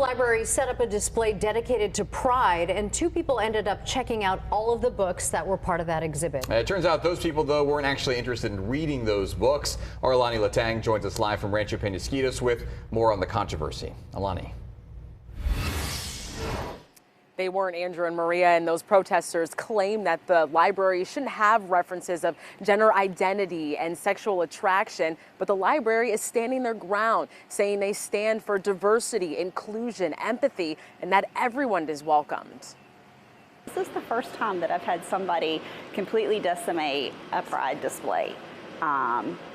Library set up a display dedicated to Pride, and 2 people ended up checking out all of the books that were part of that exhibit. It turns out those people, though, weren't actually interested in reading those books. Our Alani Latang joins us live from Rancho Penasquitos with more on the controversy. Alani. They weren't Andrew and Maria, and those protesters claim that the library shouldn't have references of gender identity and sexual attraction, but the library is standing their ground, saying they stand for diversity, inclusion, empathy, and that everyone is welcomed. This is the first time that I've had somebody completely decimate a Pride display.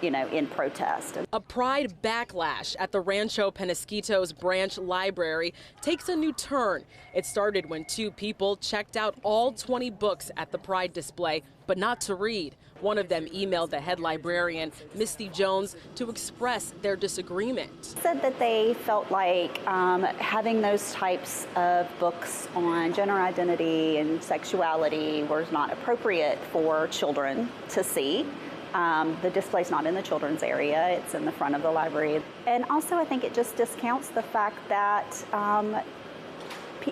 In protest. A Pride backlash at the Rancho Penasquitos branch library takes a new turn. It started when 2 people checked out all 20 books at the Pride display, but not to read. One of them emailed the head librarian, Misty Jones, to express their disagreement. Said that they felt like having those types of books on gender identity and sexuality was not appropriate for children to see. The display's not in the children's area, it's in the front of the library. And also I think it just discounts the fact that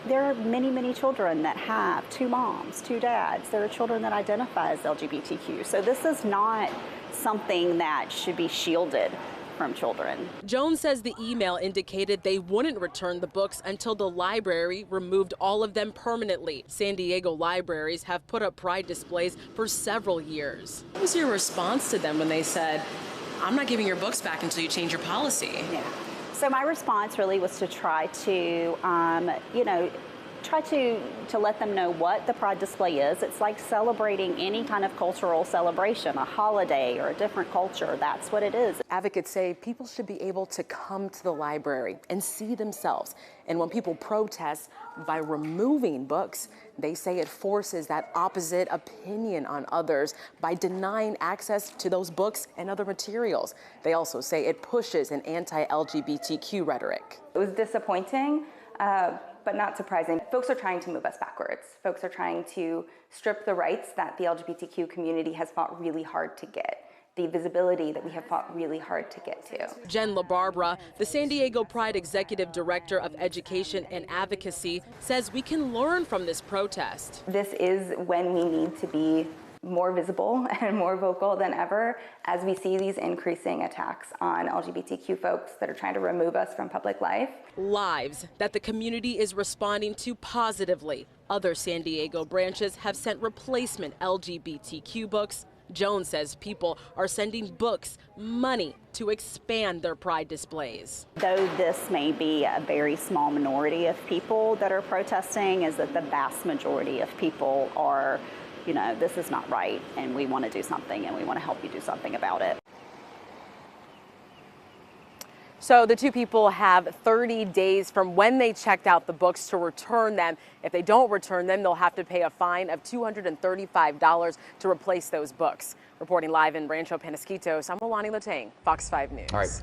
there are many, many children that have 2 moms, 2 dads. There are children that identify as LGBTQ. So this is not something that should be shielded from children. Jones says the email indicated they wouldn't return the books until the library removed all of them permanently. San Diego libraries have put up Pride displays for several years. What was your response to them when they said, "I'm not giving your books back until you change your policy"? Yeah. So my response really was to try to, to let them know what the Pride display is. It's like celebrating any kind of cultural celebration, a holiday or a different culture. That's what it is. Advocates say people should be able to come to the library and see themselves. And when people protest by removing books, they say it forces that opposite opinion on others by denying access to those books and other materials. They also say it pushes an anti-LGBTQ rhetoric. It was disappointing, but not surprising. Folks are trying to move us backwards. Folks are trying to strip the rights that the LGBTQ community has fought really hard to get, the visibility that we have fought really hard to get to. Jen LaBarbera, the San Diego Pride Executive Director of Education and Advocacy, says we can learn from this protest. This is when we need to be more visible and more vocal than ever as we see these increasing attacks on LGBTQ folks that are trying to remove us from public life. Lives that the community is responding to positively. Other San Diego branches have sent replacement LGBTQ books. Jones says people are sending books, money to expand their Pride displays. Though this may be a very small minority of people that are protesting, is that the vast majority of people are, this is not right, and we want to do something, and we want to help you do something about it. So the 2 people have 30 days from when they checked out the books to return them. If they don't return them, they'll have to pay a fine of $235 to replace those books. Reporting live in Rancho Penasquitos, I'm Alani Latang, Fox 5 News. All right.